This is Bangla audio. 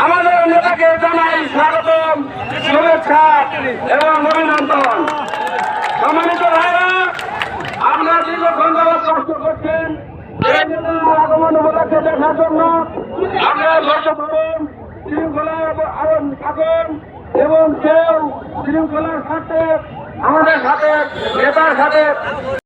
আমাদের নেতাকে জানাই স্বাগতম, শুভেচ্ছা এবং অভিনন্দন। সম্মানিত ভাইরা, আপনারা দীর্ঘক্ষণ যাবৎ কষ্ট করছেন আগমন উপলক্ষে দেখার জন্য। আপনারা ধৈর্য ধরুন, শৃঙ্খলা থাকুন এবং কেউ শৃঙ্খলার সাথে আমাদের সাথে নেতার সাথে